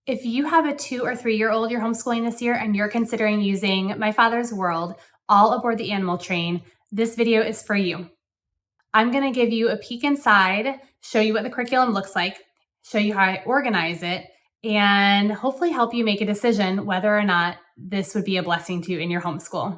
If you have a 2 or 3-year-old you're homeschooling this year and you're considering using My Father's World, all aboard the animal train, this video is for you. I'm gonna give you a peek inside, show you what the curriculum looks like, show you how I organize it, and hopefully help you make a decision whether or not this would be a blessing to you in your homeschool.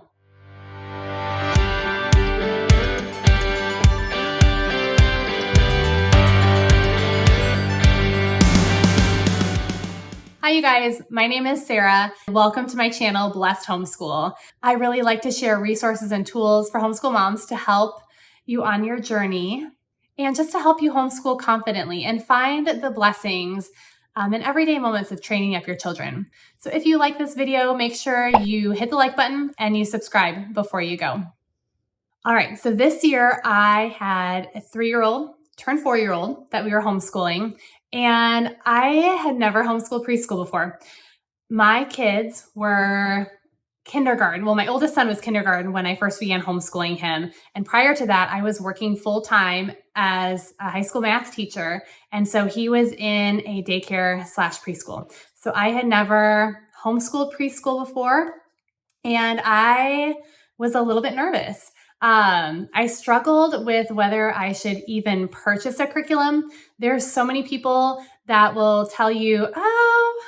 Hi you guys, my name is Sara. Welcome to my channel, Blessed Homeschool. I really like to share resources and tools for homeschool moms to help you on your journey and just to help you homeschool confidently and find the blessings in everyday moments of training up your children. So if you like this video, make sure you hit the like button and you subscribe before you go. All right, so this year I had a 3-year-old turned 4-year-old that we were homeschooling, and I had never homeschooled preschool before. My kids were kindergarten. Well, my oldest son was kindergarten when I first began homeschooling him. And prior to that, I was working full-time as a high school math teacher. And so he was in a daycare / preschool. So I had never homeschooled preschool before, and I was a little bit nervous. I struggled with whether I should even purchase a curriculum. There's so many people that will tell you, oh,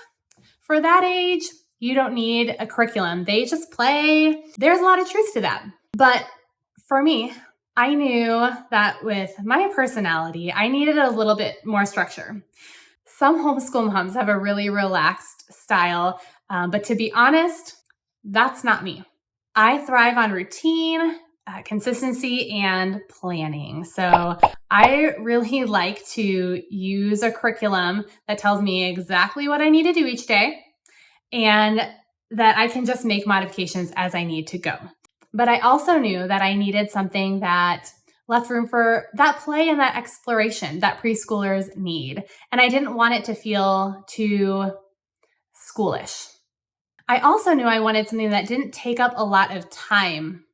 for that age, you don't need a curriculum. They just play. There's a lot of truth to that. But for me, I knew that with my personality, I needed a little bit more structure. Some homeschool moms have a really relaxed style, but to be honest, that's not me. I thrive on routine, consistency, and planning. So I really like to use a curriculum that tells me exactly what I need to do each day and that I can just make modifications as I need to go. But I also knew that I needed something that left room for that play and that exploration that preschoolers need. And I didn't want it to feel too schoolish. I also knew I wanted something that didn't take up a lot of time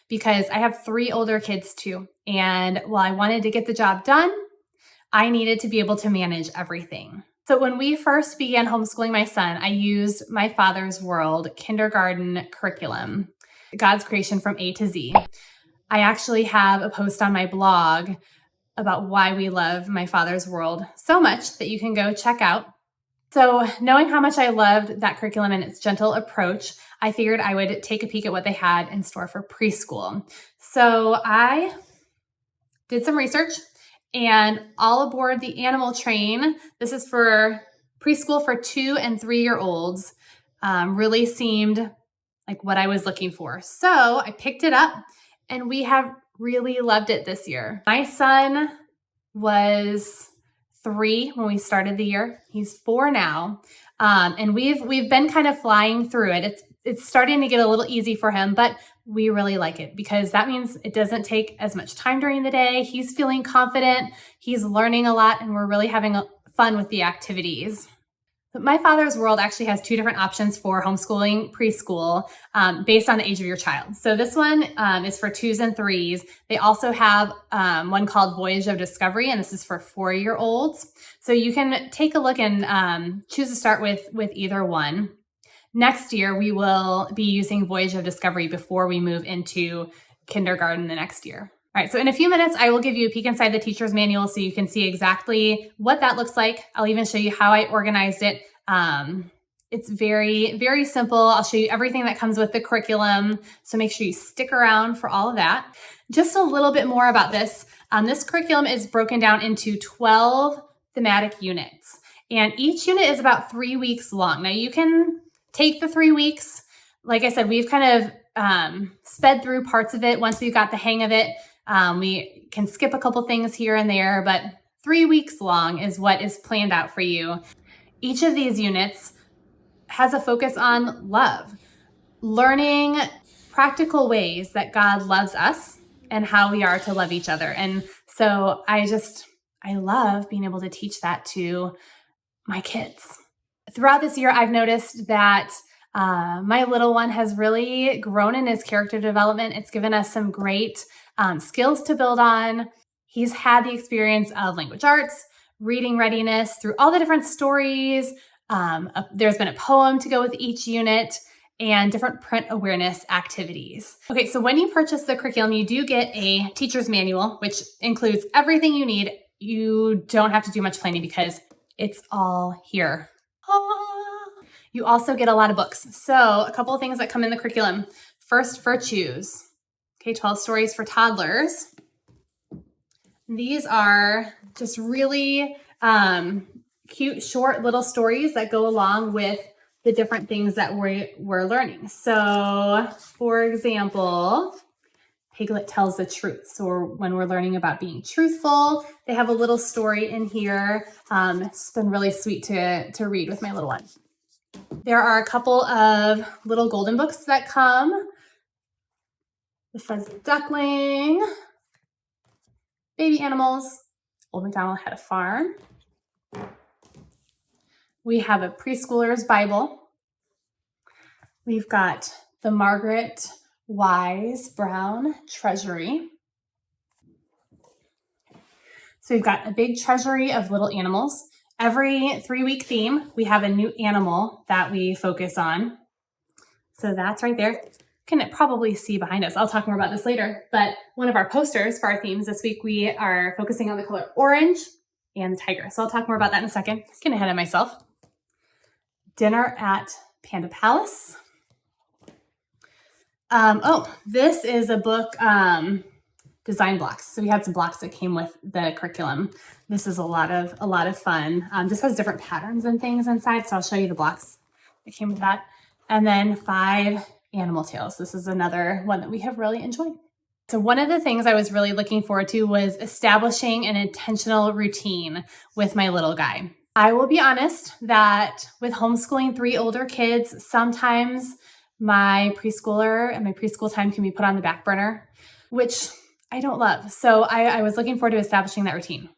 because I have 3 older kids too. And while I wanted to get the job done, I needed to be able to manage everything. So when we first began homeschooling my son, I used My Father's World kindergarten curriculum, God's creation from A to Z. I actually have a post on my blog about why we love My Father's World so much that you can go check out. So knowing how much I loved that curriculum and its gentle approach, I figured I would take a peek at what they had in store for preschool. So I did some research, and all aboard the animal train, this is for preschool for 2 and 3-year-olds, really seemed like what I was looking for. So I picked it up, and we have really loved it this year. My son was 3 when we started the year. He's 4 now. And we've been kind of flying through it. It's starting to get a little easy for him, but we really like it because that means it doesn't take as much time during the day. He's feeling confident. He's learning a lot, and we're really having fun with the activities. But My Father's World actually has 2 different options for homeschooling preschool based on the age of your child. So this one is for 2s and 3s. They also have one called Voyage of Discovery, and this is for 4-year-olds. So you can take a look and choose to start with either one. Next year, we will be using Voyage of Discovery before we move into kindergarten the next year. All right, so in a few minutes, I will give you a peek inside the teacher's manual so you can see exactly what that looks like. I'll even show you how I organized it. It's very, very simple. I'll show you everything that comes with the curriculum, so make sure you stick around for all of that. Just a little bit more about this. This curriculum is broken down into 12 thematic units, and each unit is about 3 weeks long. Now, you can take the 3 weeks. Like I said, we've kind of sped through parts of it. Once we've got the hang of it, we can skip a couple things here and there, but 3 weeks long is what is planned out for you. Each of these units has a focus on love, learning practical ways that God loves us and how we are to love each other. And so I love being able to teach that to my kids. Throughout this year, I've noticed that my little one has really grown in his character development. It's given us some great skills to build on. He's had the experience of language arts, reading readiness through all the different stories, There's been a poem to go with each unit and different print awareness activities. Okay, so when you purchase the curriculum, you do get a teacher's manual, which includes everything you need. You don't have to do much planning because it's all here. You also get a lot of books. So a couple of things that come in the curriculum. First, Virtues. Okay, 12 stories for toddlers. These are just really cute, short little stories that go along with the different things that we're learning. So, for example, Piglet tells the truth. So when we're learning about being truthful, they have a little story in here. It's been really sweet to read with my little one. There are a couple of little golden books that come. The Fuzzy Duckling, Baby Animals, Old MacDonald Had a Farm. We have a preschooler's Bible. We've got the Margaret Wise Brown Treasury. So we've got a big treasury of little animals. Every 3-week theme, we have a new animal that we focus on. So that's right there. You can probably see behind us. I'll talk more about this later. But one of our posters for our themes this week, we are focusing on the color orange and the tiger. So I'll talk more about that in a second. Getting ahead of myself. Dinner at Panda Palace. This is a book, design blocks. So we had some blocks that came with the curriculum. This is a lot of fun. Just has different patterns and things inside. So I'll show you the blocks that came with that. And then 5 animal tales. This is another one that we have really enjoyed. So one of the things I was really looking forward to was establishing an intentional routine with my little guy. I will be honest that with homeschooling 3 older kids, sometimes my preschooler and my preschool time can be put on the back burner, which I don't love. So I was looking forward to establishing that routine.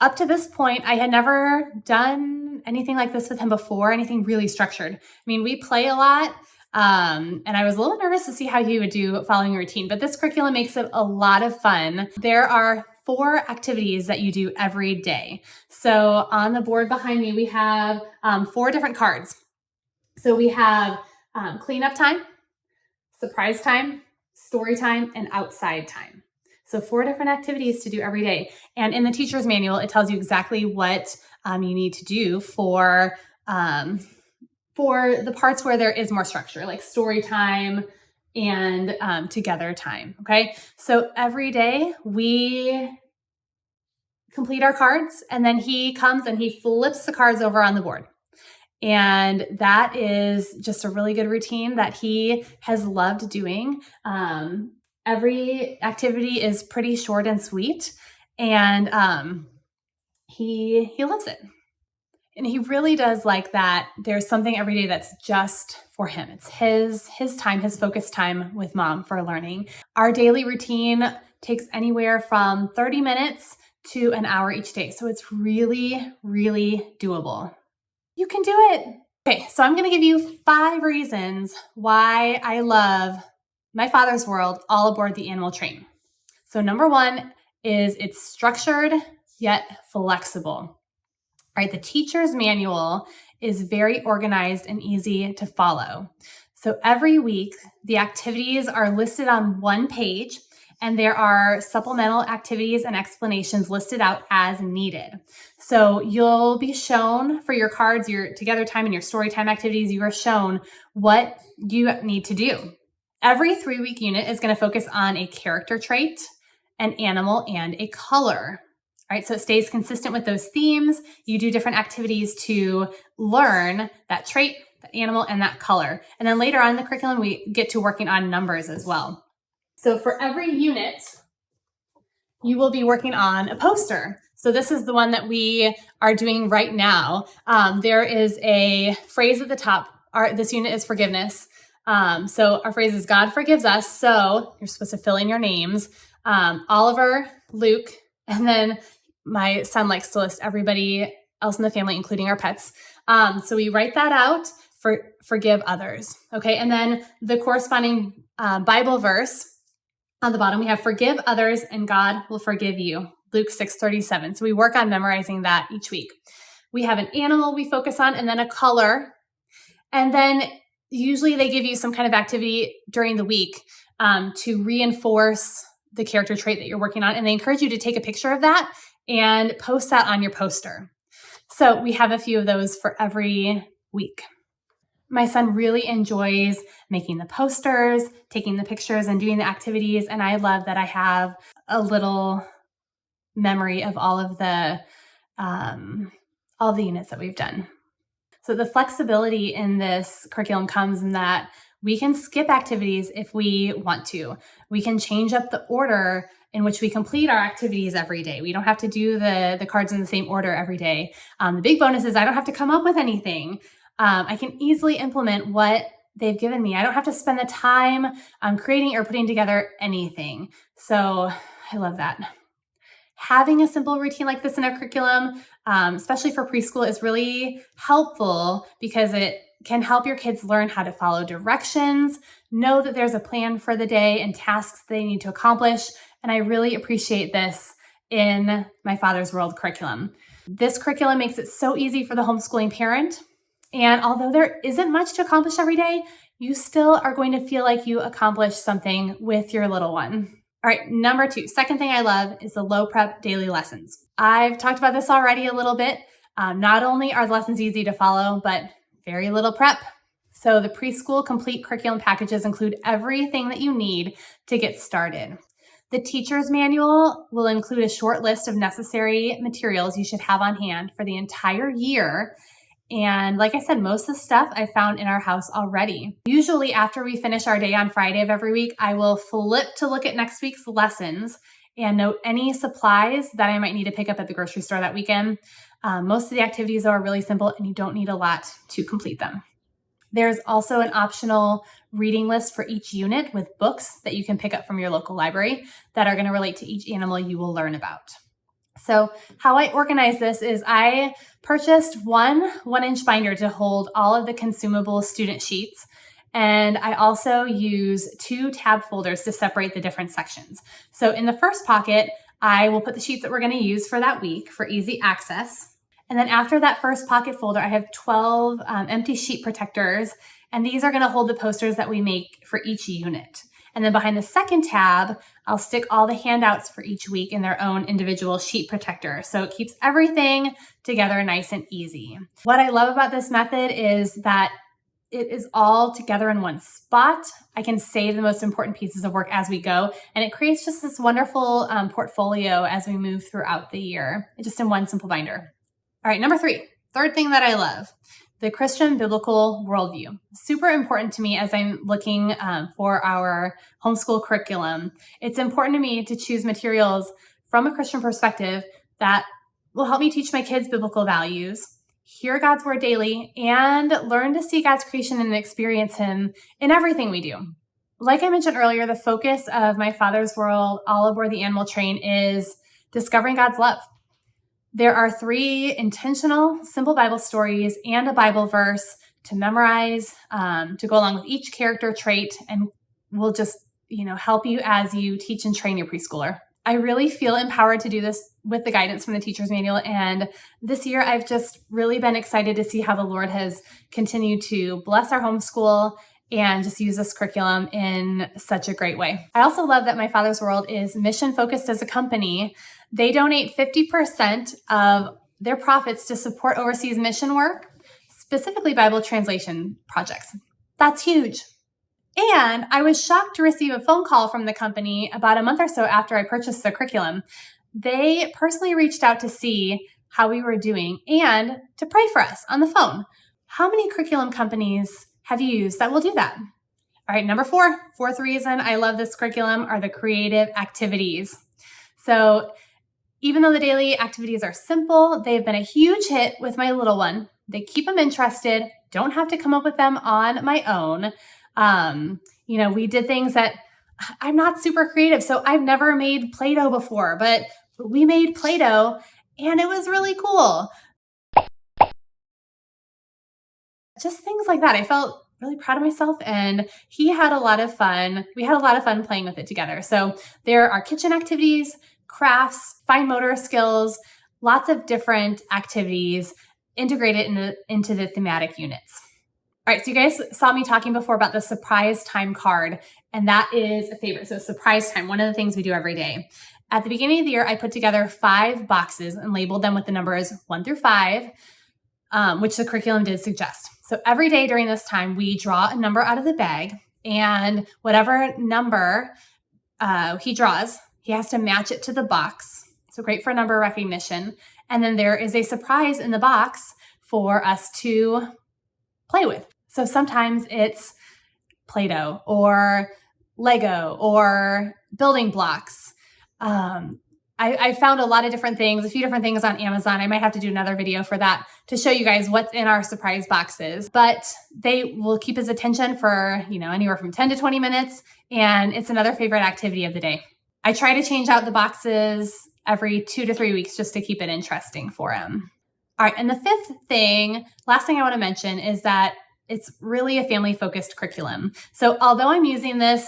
Up to this point, I had never done anything like this with him before, anything really structured. I mean, we play a lot, and I was a little nervous to see how he would do following a routine, but this curriculum makes it a lot of fun. There are 4 activities that you do every day. So on the board behind me, we have 4 different cards. So we have cleanup time, surprise time, story time, and outside time. So 4 different activities to do every day. And in the teacher's manual, it tells you exactly what you need to do for the parts where there is more structure, like story time and together time, okay? So every day we complete our cards, and then he comes and he flips the cards over on the board. And that is just a really good routine that he has loved doing. Every activity is pretty short and sweet, and he loves it. And he really does like that there's something every day that's just for him. It's his time, his focused time with mom for learning. Our daily routine takes anywhere from 30 minutes to an hour each day. So it's really, really doable. You can do it. Okay, so I'm going to give you 5 reasons why I love My Father's World all aboard the animal train. So number 1 is it's structured yet flexible. All right, the teacher's manual is very organized and easy to follow. So every week, the activities are listed on one page, and there are supplemental activities and explanations listed out as needed. So you'll be shown for your cards, your together time and your story time activities, you are shown what you need to do. Every 3-week unit is going to focus on a character trait, an animal, and a color. All right, so it stays consistent with those themes. You do different activities to learn that trait, that animal, and that color. And then later on in the curriculum, we get to working on numbers as well. So for every unit, you will be working on a poster. So this is the one that we are doing right now. There is a phrase at the top. This unit is forgiveness. So our phrase is God forgives us. So you're supposed to fill in your names. Oliver, Luke, and then my son likes to list everybody else in the family, including our pets. So we write that out for forgive others. Okay. And then the corresponding Bible verse on the bottom, we have forgive others and God will forgive you. Luke 6:37. So we work on memorizing that each week. We have an animal we focus on and then a color. And then usually they give you some kind of activity during the week to reinforce the character trait that you're working on. And they encourage you to take a picture of that and post that on your poster. So we have a few of those for every week. My son really enjoys making the posters, taking the pictures, and doing the activities. And I love that I have a little memory of all the units that we've done. So the flexibility in this curriculum comes in that we can skip activities if we want to. We can change up the order in which we complete our activities every day. We don't have to do the cards in the same order every day. The big bonus is I don't have to come up with anything. I can easily implement what they've given me. I don't have to spend the time creating or putting together anything. So I love that. Having a simple routine like this in our curriculum, especially for preschool, is really helpful because it can help your kids learn how to follow directions, know that there's a plan for the day and tasks they need to accomplish. And I really appreciate this in my Father's World curriculum. This curriculum makes it so easy for the homeschooling parent. And although there isn't much to accomplish every day, you still are going to feel like you accomplished something with your little one. All right, number 2, second thing I love is the low prep daily lessons. I've talked about this already a little bit. Not only are the lessons easy to follow, but very little prep. So the preschool complete curriculum packages include everything that you need to get started. The teacher's manual will include a short list of necessary materials you should have on hand for the entire year. And like I said, most of the stuff I found in our house already. Usually after we finish our day on Friday of every week, I will flip to look at next week's lessons and note any supplies that I might need to pick up at the grocery store that weekend. Most of the activities are really simple and you don't need a lot to complete them. There's also an optional reading list for each unit with books that you can pick up from your local library that are going to relate to each animal you will learn about. So how I organize this is I purchased one 1-inch binder to hold all of the consumable student sheets. And I also use 2 tab folders to separate the different sections. So in the first pocket, I will put the sheets that we're going to use for that week for easy access. And then after that first pocket folder, I have 12 empty sheet protectors. And these are going to hold the posters that we make for each unit. And then behind the second tab, I'll stick all the handouts for each week in their own individual sheet protector. So it keeps everything together nice and easy. What I love about this method is that it is all together in one spot. I can save the most important pieces of work as we go. And it creates just this wonderful portfolio as we move throughout the year, just in one simple binder. All right, number 3, third thing that I love. The Christian biblical worldview. Super important to me as I'm looking for our homeschool curriculum. It's important to me to choose materials from a Christian perspective that will help me teach my kids biblical values, hear God's word daily, and learn to see God's creation and experience Him in everything we do. Like I mentioned earlier, the focus of my Father's World All Aboard the Animal Train is discovering God's love. There are 3 intentional, simple Bible stories and a Bible verse to memorize, to go along with each character trait, and will just, help you as you teach and train your preschooler. I really feel empowered to do this with the guidance from the teacher's manual. And this year, I've just really been excited to see how the Lord has continued to bless our homeschool and just use this curriculum in such a great way. I also love that my Father's World is mission focused as a company. They donate 50% of their profits to support overseas mission work, specifically Bible translation projects. That's huge. And I was shocked to receive a phone call from the company about a month or so after I purchased the curriculum. They personally reached out to see how we were doing and to pray for us on the phone. How many curriculum companies have you used that will do that? All right, number 4, fourth reason I love this curriculum are the creative activities. So even though the daily activities are simple, they've been a huge hit with my little one. They keep them interested, don't have to come up with them on my own. We did things that I'm not super creative, so I've never made Play-Doh before, but we made Play-Doh and it was really cool. Just things like that. I felt really proud of myself and he had a lot of fun. We had a lot of fun playing with it together. So there are kitchen activities, crafts, fine motor skills, lots of different activities. integrate it into the thematic units. All right, so you guys saw me talking before about the surprise time card, and that is a favorite. So surprise time, one of the things we do every day. At the beginning of the year, I put together 5 boxes and labeled them with the numbers 1 through 5, which the curriculum did suggest. So every day during this time, we draw a number out of the bag, and whatever number he draws, he has to match it to the box. So great for number recognition. And then there is a surprise in the box for us to play with. So sometimes it's Play-Doh or Lego or building blocks. I found a lot of different things, a few different things on Amazon. I might have to do another video for that to show you guys what's in our surprise boxes, but they will keep his attention for, anywhere from 10 to 20 minutes. And it's another favorite activity of the day. I try to change out the boxes every 2 to 3 weeks just to keep it interesting for him. All right. And the last thing I want to mention is that it's really a family-focused curriculum. So although I'm using this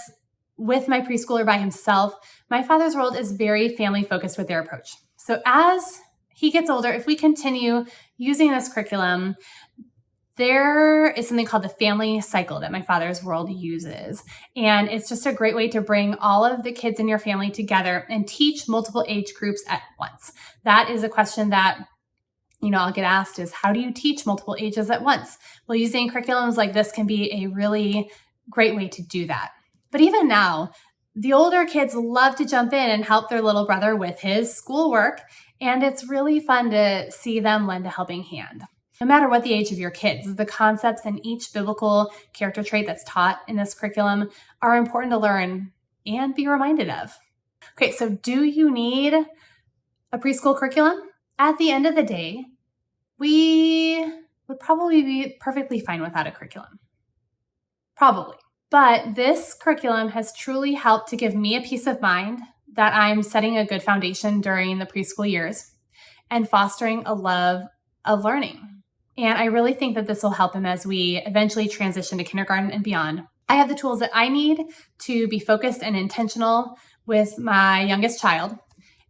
with my preschooler by himself, My Father's World is very family-focused with their approach. So as he gets older, if we continue using this curriculum, there is something called the family cycle that My Father's World uses. And it's just a great way to bring all of the kids in your family together and teach multiple age groups at once. That is a question that I'll get asked is, how do you teach multiple ages at once? Well, using curriculums like this can be a really great way to do that. But even now, the older kids love to jump in and help their little brother with his schoolwork, and it's really fun to see them lend a helping hand. No matter what the age of your kids, the concepts and each biblical character trait that's taught in this curriculum are important to learn and be reminded of. Okay, so do you need a preschool curriculum? At the end of the day, we would probably be perfectly fine without a curriculum. Probably. But this curriculum has truly helped to give me a peace of mind that I'm setting a good foundation during the preschool years and fostering a love of learning. And I really think that this will help him as we eventually transition to kindergarten and beyond. I have the tools that I need to be focused and intentional with my youngest child.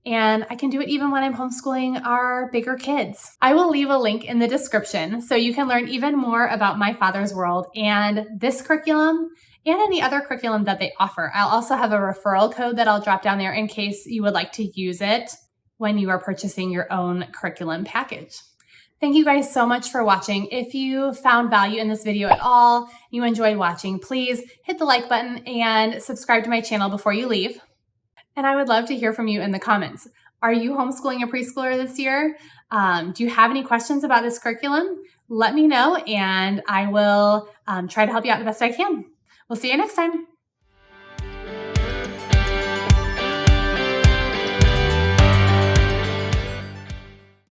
And I can do it even when I'm homeschooling our bigger kids. I will leave a link in the description so you can learn even more about My Father's World and this curriculum and any other curriculum that they offer. I'll also have a referral code that I'll drop down there in case you would like to use it when you are purchasing your own curriculum package. Thank you guys so much for watching. If you found value in this video at all, you enjoyed watching, please hit the like button and subscribe to my channel before you leave. And I would love to hear from you in the comments. Are you homeschooling a preschooler this year? Do you have any questions about this curriculum? Let me know and I will try to help you out the best I can. We'll see you next time.